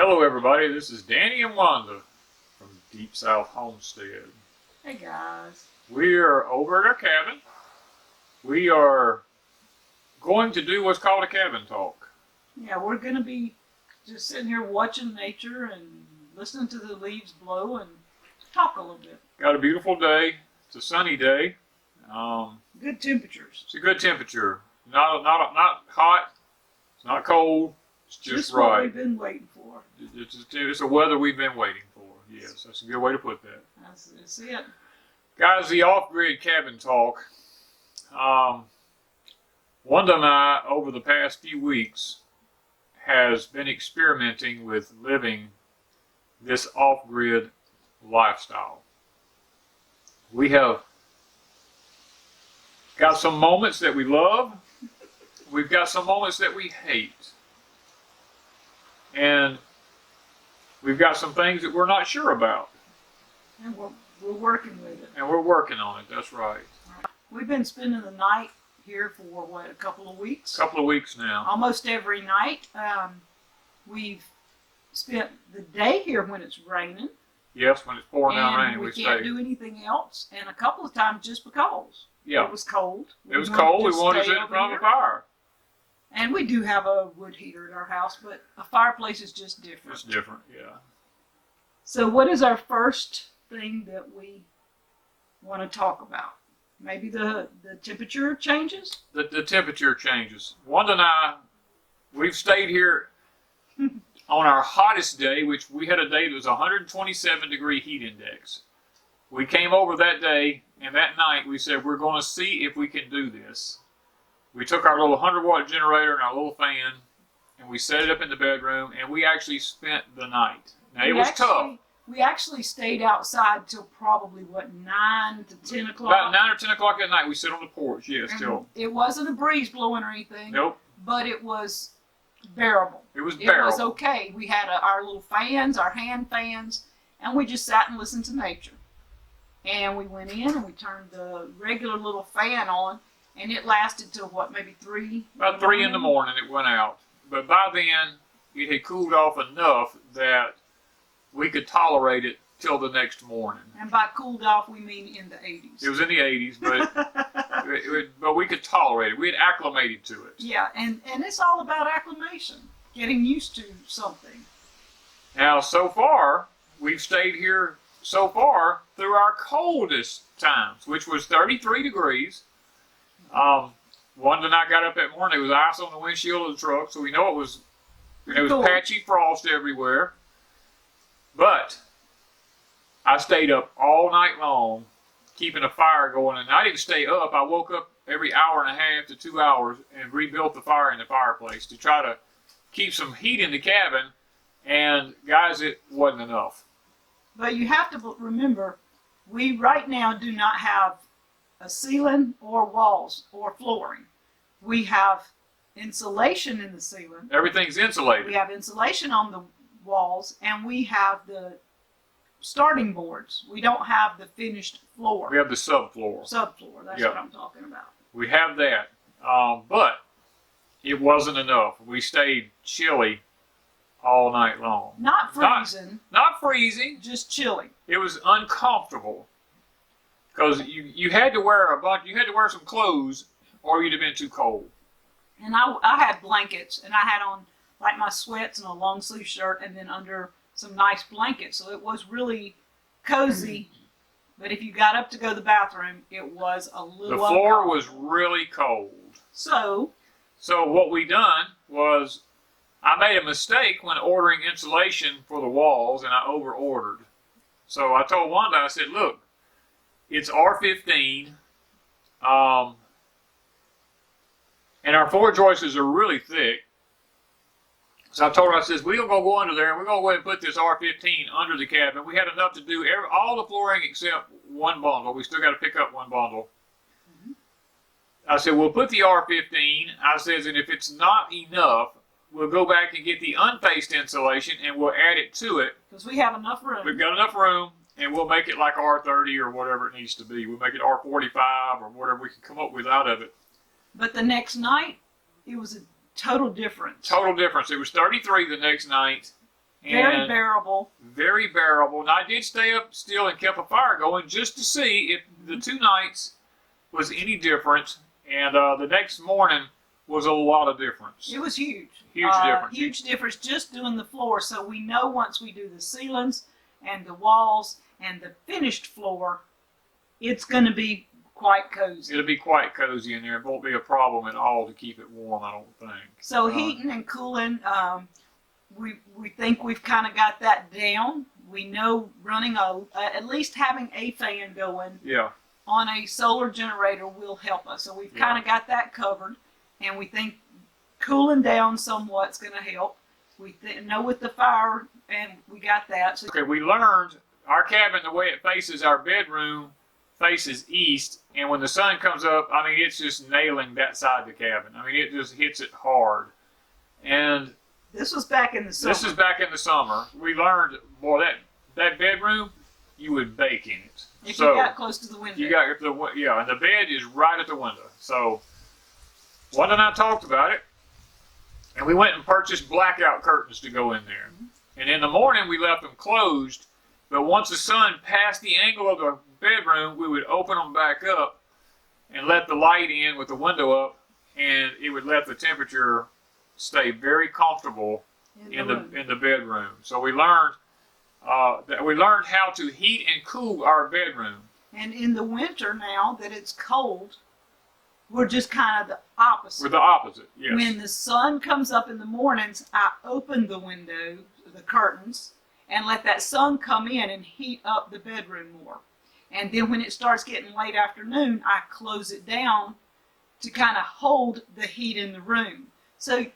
Hello everybody, this is Danny and Wanda from Deep South Homestead. Hey guys. We are over at our cabin. We are going to do what's called a cabin talk. Yeah, we're going to be just sitting here watching nature and listening to the leaves blow and talk a little bit. Got a beautiful day. It's a sunny day. Good temperatures. It's a good temperature. Not hot. It's not cold. It's just right. What we've been waiting for. It's the weather we've been waiting for. Yes, that's a good way to put that. That's it. Guys, the off-grid cabin talk. Wanda and I, over the past few weeks, has been experimenting with living this off-grid lifestyle. We have got some moments that we love. We've got some moments that we hate. And we've got some things that we're not sure about. And we're working with it. And we're working on it, that's right. We've been spending the night here for, what, a couple of weeks? A couple of weeks now. Almost every night. We've spent the day here when it's raining. Yes, when it's pouring down raining, we can't do anything else. And a couple of times just because. Yeah. It was cold. It was cold. We wanted to sit in front of a fire. And we do have a wood heater at our house, but a fireplace is just different. It's different, yeah. So what is our first thing that we want to talk about? Maybe the temperature changes? The temperature changes. Wanda and I, we've stayed here on our hottest day, which we had a day that was 127 degree heat index. We came over that day, and that night we said, we're going to see if we can do this. We took our little 100-watt generator and our little fan, and we set it up in the bedroom, and we actually spent the night. Now, it was tough. We actually stayed outside till probably, 9 to 10 o'clock? About 9 or 10 o'clock at night, we sit on the porch, yes, till. It wasn't a breeze blowing or anything. Nope. But it was bearable. It was bearable. It was okay. We had our little fans, our hand fans, and we just sat and listened to nature. And we went in and we turned the regular little fan on, and it lasted till what, maybe 3? About 3 in the morning it went out. But by then, it had cooled off enough that we could tolerate it till the next morning. And by cooled off, we mean in the 80s. It was in the 80s, but we could tolerate it. We had acclimated to it. Yeah, and it's all about acclimation, getting used to something. Now, so far, we've stayed here so far through our coldest times, which was 33 degrees. Wanda and I got up that morning. There was ice on the windshield of the truck, so we know it was patchy frost everywhere. But I stayed up all night long, keeping a fire going, and I didn't stay up. I woke up every hour and a half to 2 hours and rebuilt the fire in the fireplace to try to keep some heat in the cabin. And guys, it wasn't enough. But you have to remember, we right now do not have a ceiling or walls or flooring. We have insulation in the ceiling. Everything's insulated. We have insulation on the walls, and we have the starting boards. We don't have the finished floor. We have the subfloor. Subfloor, that's what I'm talking about. We have that. But it wasn't enough. We stayed chilly all night long. Not freezing. Not freezing. Just chilly. It was uncomfortable. Because you had to wear you had to wear some clothes, or you'd have been too cold. And I had blankets, and I had on like my sweats and a long sleeve shirt, and then under some nice blankets. So it was really cozy. But if you got up to go to the bathroom, it was a little The floor was really cold. So what we done was, I made a mistake when ordering insulation for the walls, and I over-ordered. So I told Wanda, I said, look, it's R15, and our floor joists are really thick. So I told her, I says, we're going to go under there, and we're going to go ahead and put this R15 under the cabin. We had enough to do all the flooring except one bundle. We still got to pick up one bundle. Mm-hmm. I said, we'll put the R15. I says, and if it's not enough, we'll go back and get the unfaced insulation, and we'll add it to it. Because we have enough room. We've got enough room, and we'll make it like R30 or whatever it needs to be. We'll make it R45 or whatever we can come up with out of it. But the next night, it was a total difference. Total difference. It was 33 the next night, Very bearable. Very bearable. And I did stay up still and kept a fire going just to see if the 2 nights was any different. And the next morning was a lot of difference. It was huge. Huge difference. Huge difference just doing the floor. So we know once we do the ceilings and the walls and the finished floor, it's going to be quite cozy. It'll be quite cozy in there. It won't be a problem at all to keep it warm, I don't think. So heating and cooling, we think we've kind of got that down. We know running at least having a fan going on a solar generator will help us. So we've kind of got that covered, and we think cooling down somewhat is going to help. We know with the fire, and we got that. So okay, we learned our cabin, the way it faces our bedroom, faces east, and when the sun comes up, I mean, it's just nailing that side of the cabin. I mean, it just hits it hard. And this was back in the summer. This is back in the summer. We learned, boy, that bedroom, you would bake in it. If you got close to the window. And the bed is right at the window. So, Wanda and I talked about it, and we went and purchased blackout curtains to go in there. And in the morning, we left them closed, but once the sun passed the angle of the bedroom, we would open them back up and let the light in with the window up, and it would let the temperature stay very comfortable in the bedroom. So we learned how to heat and cool our bedroom. And in the winter, now that it's cold, we're just kind of the opposite. We're the opposite, yes. When the sun comes up in the mornings, I open the window, the curtains, and let that sun come in and heat up the bedroom more. And then when it starts getting late afternoon, I close it down to kind of hold the heat in the room. So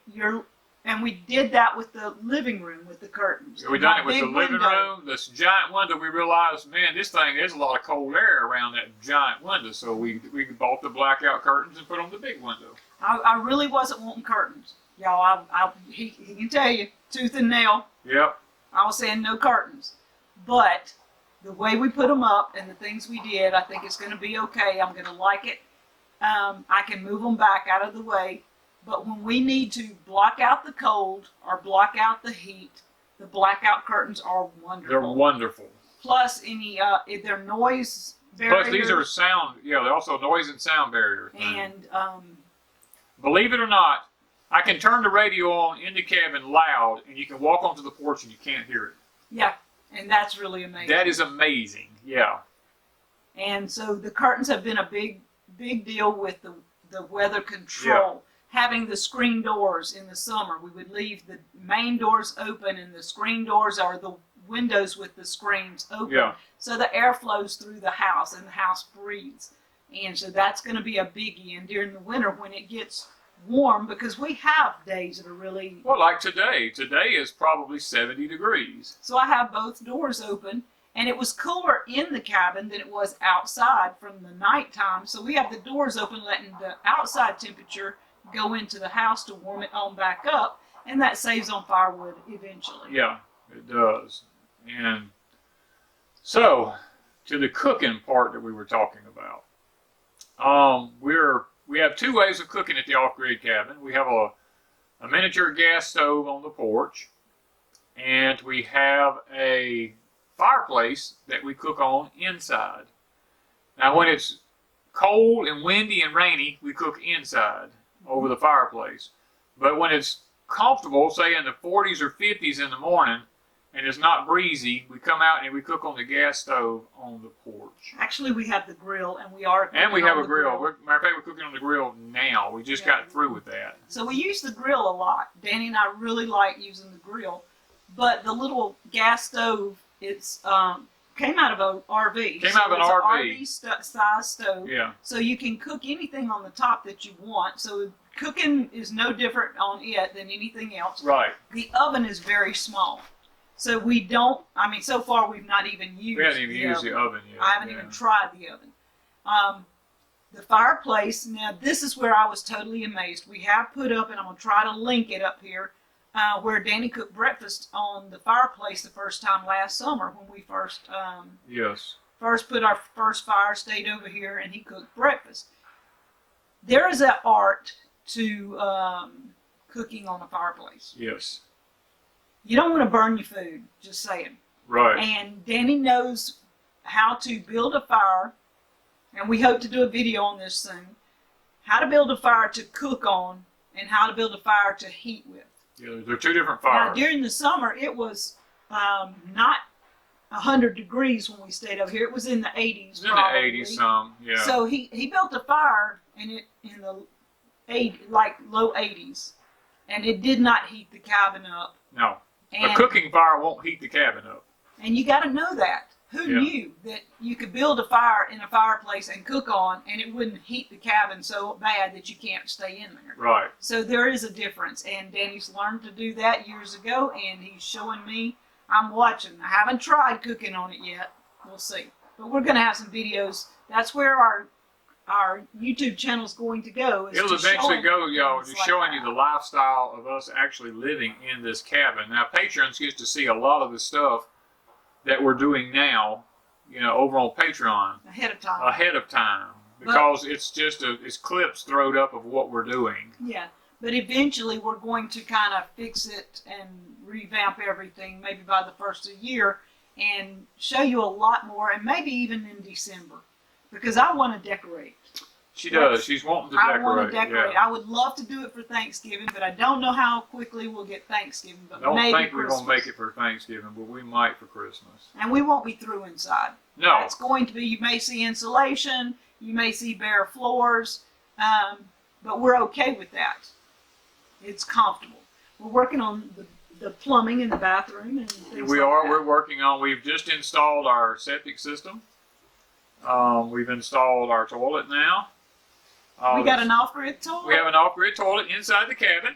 and we did that with the living room with the curtains. We done it with the living room, this giant window. We realized, man, there's a lot of cold air around that giant window. So we bought the blackout curtains and put on the big window. I really wasn't wanting curtains, y'all. He can tell you, tooth and nail. Yep. I was saying no curtains, but the way we put them up and the things we did, I think it's going to be okay. I'm going to like it. I can move them back out of the way. But when we need to block out the cold or block out the heat, the blackout curtains are wonderful. They're wonderful. Plus, they're noise barriers. Plus, these are sound. Yeah, they're also noise and sound barriers. And believe it or not, I can turn the radio on in the cabin loud, and you can walk onto the porch and you can't hear it. Yeah, and that's really amazing. That is amazing. Yeah. And so the curtains have been a big deal with the weather control. Yeah. Having the screen doors in the summer, we would leave the main doors open, and the screen doors are the windows with the screens open. Yeah. So the air flows through the house, and the house breathes. And so that's going to be a biggie. And during the winter, when it gets warm, because we have days that are really... Well, like today. Today is probably 70 degrees. So I have both doors open, and it was cooler in the cabin than it was outside from the nighttime. So we have the doors open, letting the outside temperature go into the house to warm it on back up, and that saves on firewood eventually. Yeah, it does. And so, to the cooking part that we were talking about, we have 2 ways of cooking at the off-grid cabin. We have a miniature gas stove on the porch, and we have a fireplace that we cook on inside. Now, when it's cold and windy and rainy, we cook inside over the fireplace. But when it's comfortable, say in the 40s or 50s in the morning, and it's not breezy, we come out and we cook on the gas stove on the porch. Actually, we have the grill, and we are cooking and we have on a grill. Matter of fact, we're cooking on the grill now. We just got through with that. So we use the grill a lot. Danny and I really like using the grill. But the little gas stove, it's came out of an RV. Came out of an RV. It's an RV size stove. Yeah. So you can cook anything on the top that you want. So cooking is no different on it than anything else. Right. The oven is very small. So we don't, so far we've not even used We haven't even used the oven yet. I haven't even tried the oven. The fireplace, now this is where I was totally amazed. We have put up, and I'm going to try to link it up here, where Danny cooked breakfast on the fireplace the first time last summer when we first put our first fire, stayed over here, and he cooked breakfast. There is an art to cooking on a fireplace. Yes. You don't want to burn your food, just saying. Right. And Danny knows how to build a fire, and we hope to do a video on this soon. How to build a fire to cook on, and how to build a fire to heat with. Yeah, they're two different fires. Now, during the summer, it was not 100 degrees when we stayed up here. It was in the 80s. It's in the 80s some, yeah. So he built a fire in the low 80s, and it did not heat the cabin up. No. And, A cooking fire won't heat the cabin up. And you got to know that. Who knew that you could build a fire in a fireplace and cook on, and it wouldn't heat the cabin so bad that you can't stay in there? Right. So there is a difference, and Danny's learned to do that years ago, and he's showing me. I'm watching. I haven't tried cooking on it yet. We'll see. But we're going to have some videos. That's where our YouTube channel is going to go. It'll eventually go, y'all, just like showing that. you the lifestyle of us actually living in this cabin. Now, patrons get to see a lot of the stuff that we're doing now, over on Patreon ahead of time. because it's just it's clips thrown up of what we're doing. Yeah, but eventually we're going to kind of fix it and revamp everything, maybe by the first of the year, and show you a lot more, and maybe even in December, because I want to decorate. She does. She's wanting to decorate. I want to decorate. Yeah. I would love to do it for Thanksgiving, but I don't know how quickly we'll get Thanksgiving. But I don't maybe think we're Christmas. going to make it for Thanksgiving, but we might for Christmas. And we won't be through inside. No. It's going to be, you may see insulation, you may see bare floors, but we're okay with that. It's comfortable. We're working on the plumbing in the bathroom and things We like are. that. We're working on. We've just installed our septic system. We've installed our toilet now. We got an off-grid toilet. We have an off-grid toilet inside the cabin.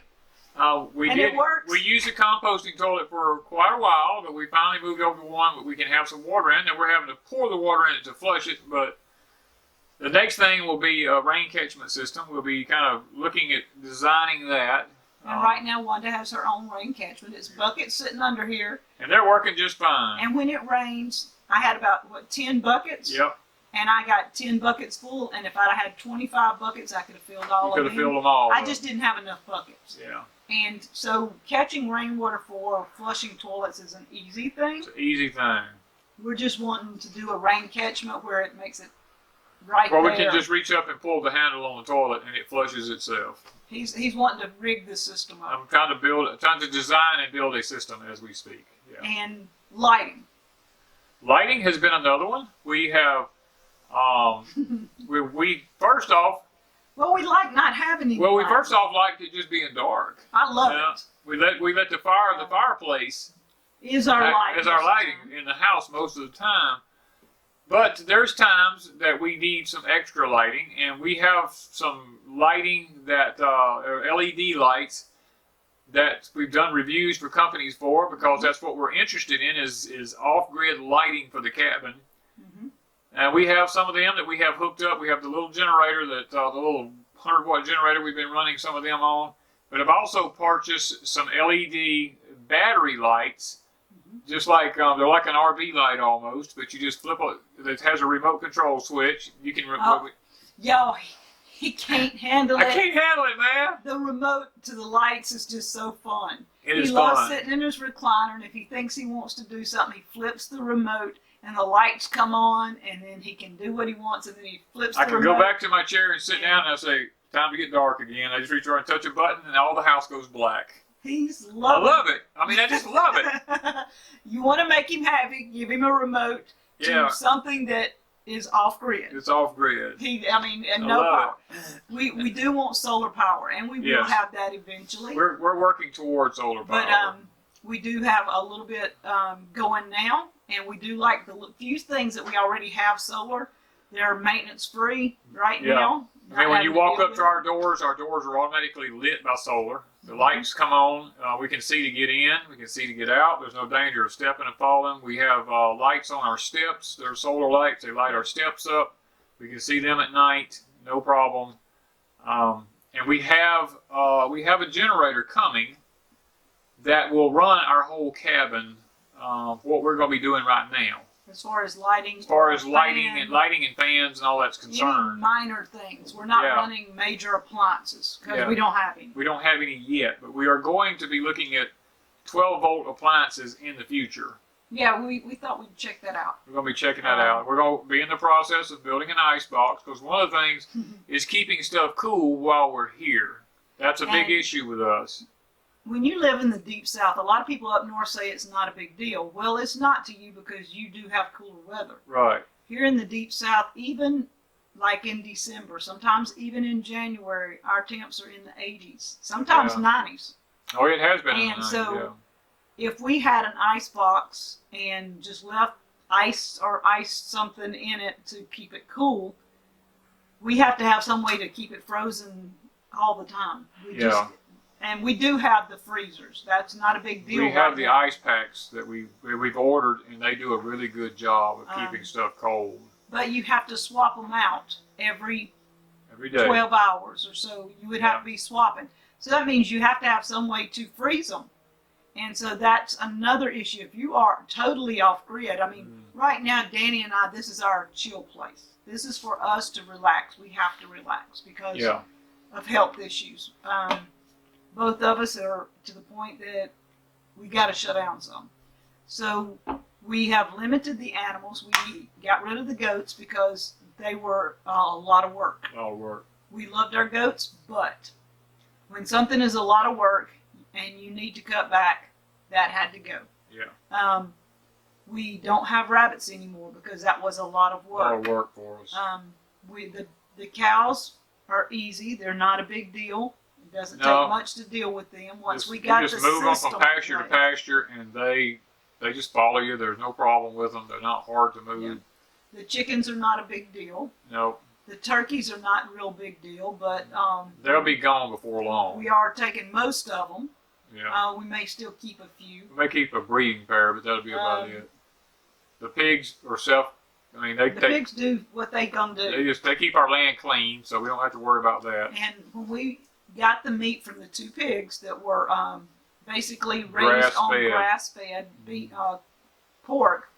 It works. We used a composting toilet for quite a while, but we finally moved over to one that we can have some water in. And we're having to pour the water in it to flush it. But the next thing will be a rain catchment system. We'll be kind of looking at designing that. And right now, Wanda has her own rain catchment. It's buckets sitting under here. And they're working just fine. And when it rains, I had about, 10 buckets? Yep. And I got 10 buckets full. And if I had 25 buckets, I could have filled all You of could them. have filled them all. I just didn't have enough buckets. Yeah. And so catching rainwater for flushing toilets is an easy thing. It's an easy thing. We're just wanting to do a rain catchment where it makes it right Well, there. we can just reach up and pull the handle on the toilet and it flushes itself. He's wanting to rig the system up. I'm trying to design and build a system as we speak. Yeah. And lighting. Lighting has been another one. We have, we first off, Well, we like not having any well, we lighting. first off liked it just being dark. I love Yeah. it. We let the fireplace Is our lighting. as our lighting in the house most of the time. But there's times that we need some extra lighting, and we have some lighting that are LED lights that we've done reviews for companies for, because that's what we're interested in is off-grid lighting for the cabin. Mm-hmm. And we have some of them that we have hooked up. We have the little generator, the little 100-watt generator we've been running some of them on. But I've also purchased some LED battery lights, just like they're like an RV light almost, but you just flip it. It has a remote control switch. You can remote. Yo, he can't handle it. I can't handle it, man. The remote to the lights is just so fun. It is he loves fun. sitting in his recliner, and if he thinks he wants to do something, he flips the remote, and the lights come on, and then he can do what he wants, and then he flips the I remote. can go back to my chair and sit down, and I say, "Time to get dark again." I just reach over and touch a button, and all the house goes black. He's I loving love it. I mean, I just love it. You want to make him happy, give him a remote to Yeah. something that is off grid. It's off grid. And I no love power. We do want solar power, and we will Yes. have that eventually. We're working towards solar power. But we do have a little bit going now, and we do like the few things that we already have solar. They're maintenance free right Yeah. now. I mean, when you walk up to our doors are automatically lit by solar. The lights come on. We can see to get in. We can see to get out. There's no danger of stepping and falling. We have lights on our steps. They're solar lights. They light our steps up. We can see them at night. No problem. And we have a generator coming that will run our whole cabin. What we're going to be doing right now, as far as lighting, as far as lighting and fans and all that's any concerned. minor things. We're not Yeah. running major appliances because Yeah. we don't have any. We don't have any yet, but we are going to be looking at 12-volt appliances in the future. Yeah, we thought we'd check that out. We're going to be checking that out. We're going to be in the process of building an ice box because one of the things is keeping stuff cool while we're here. That's a big issue with us. When you live in the deep south, a lot of people up north say it's not a big deal. Well, it's not to you because you do have cooler weather. Right. Here in the deep south, even like in December, sometimes even in January, our temps are in the 80s, sometimes 90s. Oh, it has been. And so if we had an ice box and just left ice or iced something in it to keep it cool, we have to have some way to keep it frozen all the time. And we do have the freezers. That's not a big deal. We have the ice packs that we've ordered, and they do a really good job of keeping stuff cold. But you have to swap them out every day, 12 hours or so. You would have to be swapping. So that means you have to have some way to freeze them. And so that's another issue. If you are totally off grid, I mean, right now, Danny and I, this is our chill place. This is for us to relax. We have to relax because of health issues. Both of us are to the point that we got to shut down some. So we have limited the animals. We got rid of the goats because they were a lot of work. We loved our goats, but when something is a lot of work and you need to cut back, that had to go. We don't have rabbits anymore because that was a lot of work. A lot of work for us. The cows are easy. They're not a big deal. It doesn't take much to deal with them. Once we got the system, move them from pasture to pasture, and they just follow you. There's no problem with them. They're not hard to move. The chickens are not a big deal. No. The turkeys are not a real big deal, but they'll be gone before long. We are taking most of them. Yeah. We may still keep a few. We may keep a breeding pair, but that'll be about it. The pigs are the pigs do what they gonna do. They keep our land clean, so we don't have to worry about that. And when we got the meat from the 2 pigs that were basically raised on grass-fed pork,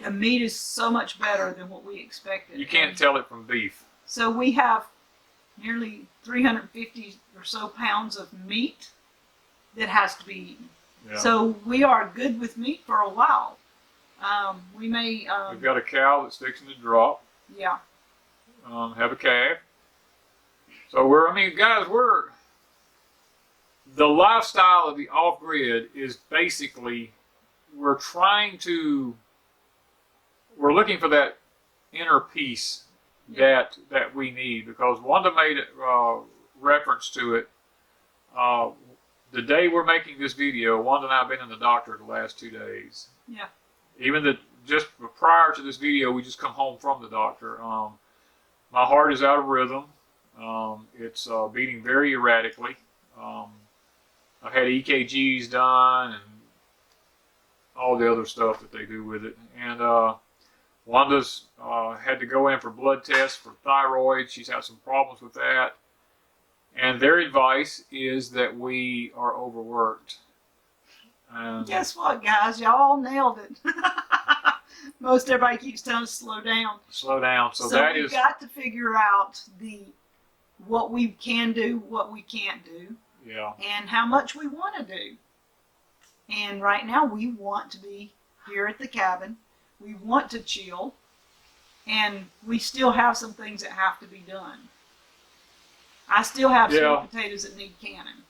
the meat is so much better than what we expected. You can't tell it from beef. So we have nearly 350 or so pounds of meat that has to be eaten. Yeah. So we are good with meat for a while. We may... We've got a cow that's fixing to drop. Yeah. Have a calf. So the lifestyle of the off-grid is basically, we're looking for that inner peace that we need, because Wanda made reference to it. The day we're making this video, Wanda and I have been in the doctor the last 2 days. Yeah. Even just prior to this video, we just come home from the doctor. My heart is out of rhythm. It's beating very erratically. I've had EKGs done and all the other stuff that they do with it. And Wanda's had to go in for blood tests for thyroid. She's had some problems with that. And their advice is that we are overworked. Guess what, guys? Y'all nailed it. Most everybody keeps telling us slow down. Slow down. So we've got to figure out what we can do, what we can't do. Yeah. And how much we want to do. And right now we want to be here at the cabin. We want to chill. And we still have some things that have to be done. I still have sweet potatoes that need canning.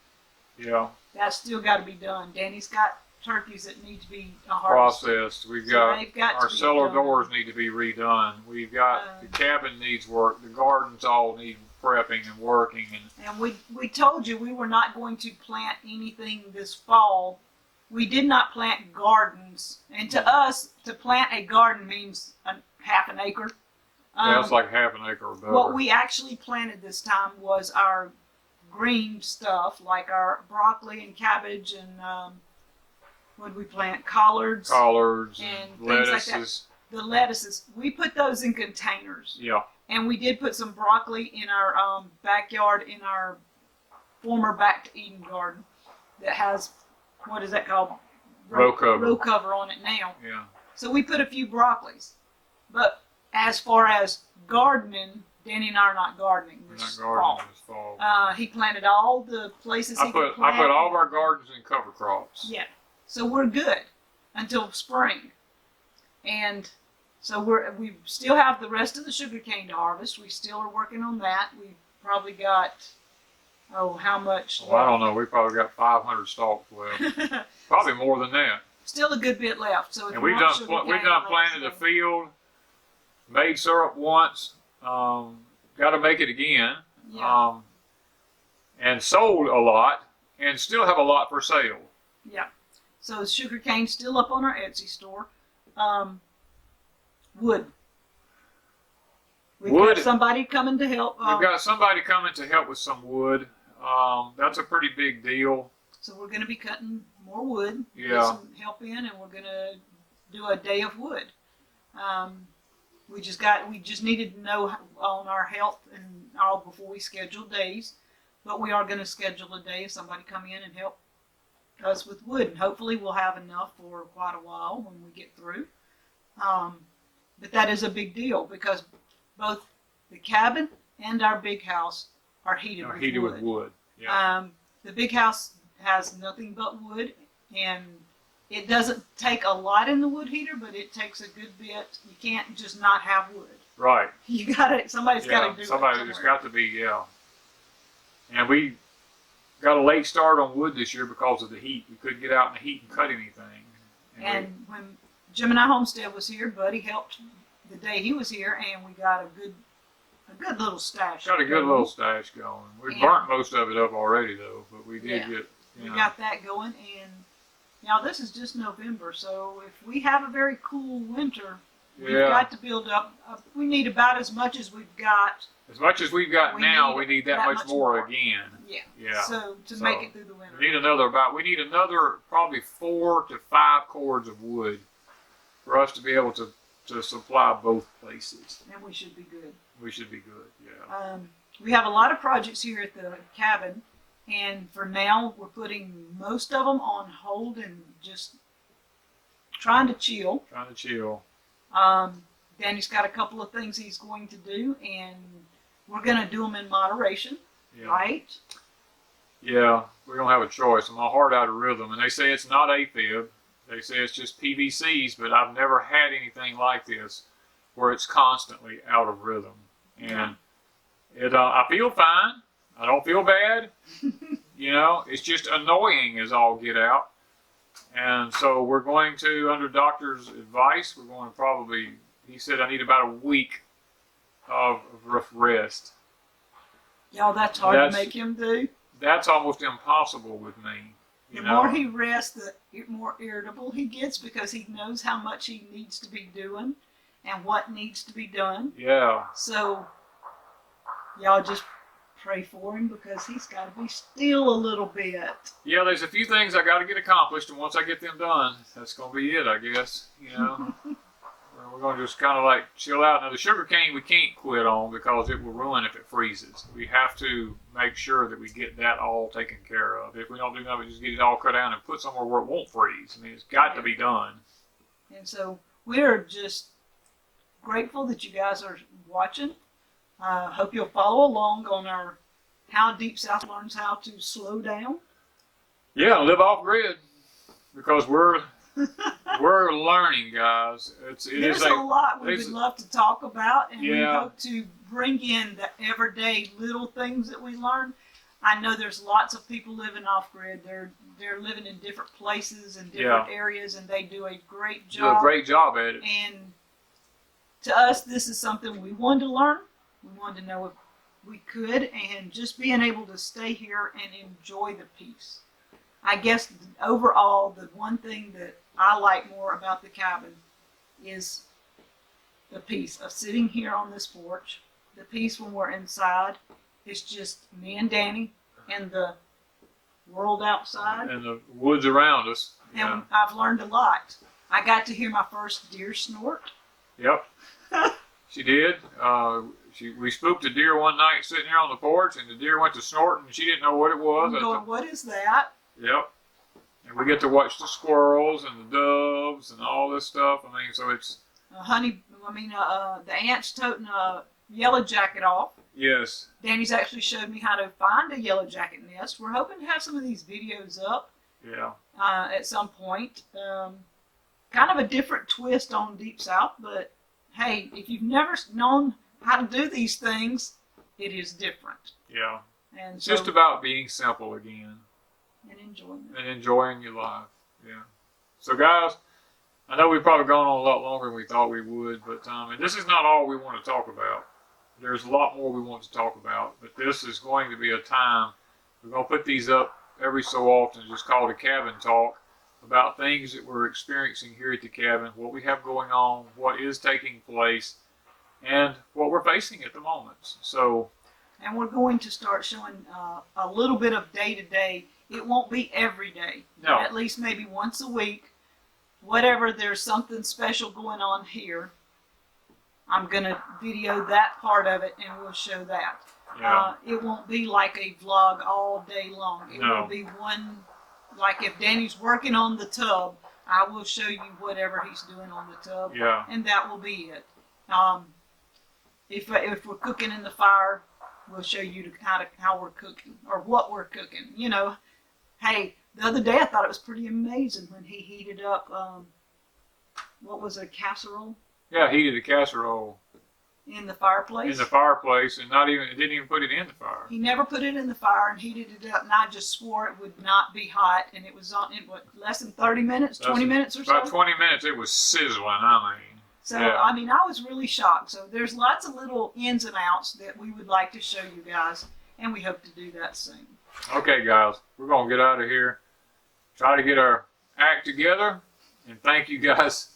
Yeah. That's still got to be done. Danny's got turkeys that need to be harvested. Processed. We've got our cellar doors need to be redone. We've got the cabin needs work. The gardens all need prepping and working. And we told you we were not going to plant anything this fall. We did not plant gardens. And to us, to plant a garden means half an acre. That's like half an acre or better. What we actually planted this time was our green stuff, like our broccoli and cabbage and what did we plant? Collards and lettuces. Things like that. The lettuces, we put those in containers. Yeah. And we did put some broccoli in our backyard, in our former Back to Eden garden that has, what is that called? Row cover. Row cover on it now. Yeah. So we put a few broccolis. But as far as gardening, Danny and I are not gardening this fall. He planted all the places he could plant. I put all of our gardens in cover crops. Yeah. So we're good until spring. And so we still have the rest of the sugarcane to harvest. We still are working on that. We've probably got, how much? Well, I don't know. We probably got 500 stalks left. Probably more than that. Still a good bit left. So if And you we've want done planted the field, made syrup once, got to make it again, Yeah. and sold a lot, and still have a lot for sale. Yeah. So sugarcane's still up on our Etsy store. Wood. We've got somebody coming to help. We've got somebody coming to help with some wood. That's a pretty big deal. So we're going to be cutting more wood. Yeah. Get some help in, and we're going to do a day of wood. We just needed to know on our health and all before we schedule days. But we are going to schedule a day of somebody come in and help us with wood. And hopefully we'll have enough for quite a while when we get through. But that is a big deal because both the cabin and our big house are heated with wood. Yeah. The big house has nothing but wood, and it doesn't take a lot in the wood heater, but it takes a good bit. You can't just not have wood. Right. You gotta. Somebody's got to do it. Somebody's got to be. Yeah. And we got a late start on wood this year because of the heat. We couldn't get out in the heat and cut anything. And when Jim and I Homestead was here, Buddy helped the day he was here, and we got a good little stash. Got a good little stash going. We burnt most of it up already though, but we did get. We got that going, and now this is just November, so if we have a very cool winter, we've got to build up. We need about as much as we've got. As much as we've got now, we need that much more again. Yeah. Yeah. So make it through the winter. We need another probably 4 to 5 cords of wood for us to be able to supply both places. And we should be good. We should be good. Yeah. We have a lot of projects here at the cabin, and for now we're putting most of them on hold and just trying to chill. Danny's got a couple of things he's going to do, and we're going to do them in moderation, right? Yeah, we don't have a choice. I'm hard out of rhythm, and they say it's not AFib. They say it's just PVCs, but I've never had anything like this where it's constantly out of rhythm. And I feel fine. I don't feel bad. It's just annoying as all get out. And so we're going to, under doctor's advice, we're going to probably, he said I need about a week of rest. Y'all, that's hard to make him do. That's almost impossible with me. The more he rests, the more irritable he gets because he knows how much he needs to be doing and what needs to be done. Yeah. So, y'all just pray for him because he's got to be still a little bit. Yeah, there's a few things I got to get accomplished, and once I get them done, that's going to be it, I guess. We're going to just kind of like chill out. Now, the sugar cane we can't quit on because it will ruin if it freezes. We have to make sure that we get that all taken care of. If we don't do that, we just get it all cut out and put somewhere where it won't freeze. I mean, it's got to be done. And so we're just grateful that you guys are watching. Hope you'll follow along on our How Deep South Learns How to Slow Down. Yeah, live off grid because we're learning, guys. There's a lot we would love to talk about, and we hope to bring in the everyday little things that we learn. I know there's lots of people living off grid. They're living in different places and different areas, and they do a great job. Do a great job at it. And to us, this is something we wanted to learn. We wanted to know if we could, and just being able to stay here and enjoy the peace. I guess overall, the one thing that I like more about the cabin is the peace of sitting here on this porch. The peace when we're inside. It's just me and Danny and the world outside. And the woods around us. And I've learned a lot. I got to hear my first deer snort. Yep. She did. We spooked a deer one night sitting here on the porch, and the deer went to snorting, and she didn't know what it was. I'm going, what is that? Yep. And we get to watch the squirrels and the doves and all this stuff. I mean, so it's... the ants toting a yellow jacket off. Yes. Danny's actually showed me how to find a yellow jacket nest. We're hoping to have some of these videos up. Yeah. at some point. Kind of a different twist on Deep South, but hey, if you've never known how to do these things, it is different. Yeah. And It's so, just about being simple again. and enjoying it. And enjoying your life. Yeah. So guys, I know we've probably gone on a lot longer than we thought we would, but and this is not all we want to talk about. There's a lot more we want to talk about, but this is going to be a time, we're going to put these up every so often, just called a cabin talk, about things that we're experiencing here at the cabin, what we have going on, what is taking place, and what we're facing at the moment. So, And we're going to start showing a little bit of day to day. It won't be every day. No. At least maybe once a week. Whatever there's something special going on here, I'm going to video that part of it and we'll show that. yeah, It won't be like a vlog all day long. It No. will be one, like if Danny's working on the tub, I will show you whatever he's doing on the tub. yeah, And that will be it. If we're cooking in the fire, we'll show you how we're cooking or what we're cooking. You know, hey, the other day I thought it was pretty amazing when he heated up, what was it, casserole yeah, heated a casserole in the fireplace. in the fireplace and didn't even put it in the fire. He never put it in the fire and heated it up, and I just swore it would not be hot. And it was on in what, less than 30 minutes, 20 minutes or so. About 20 minutes, it was sizzling, I mean. So, Yeah. I mean, I was really shocked. So there's lots of little ins and outs that we would like to show you guys, and we hope to do that soon. Okay, guys, we're going to get out of here, try to get our act together, and thank you guys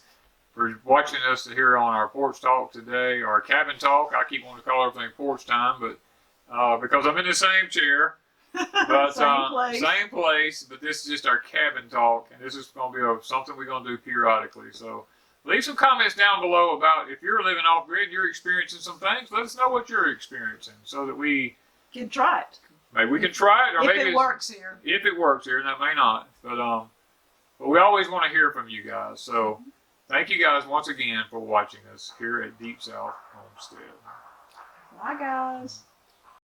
for watching us here on our porch talk today, or cabin talk. I keep wanting to call everything porch time, but because I'm in the same chair, but same place, but this is just our cabin talk, and this is going to be something we're going to do periodically. So leave some comments down below about if you're living off grid, you're experiencing some things. Let us know what you're experiencing so that we Can try it. maybe we can try it, or If maybe it works here. if it works here, and that may not. But we always want to hear from you guys. So thank you guys once again for watching us here at Deep South Homestead. Bye, guys.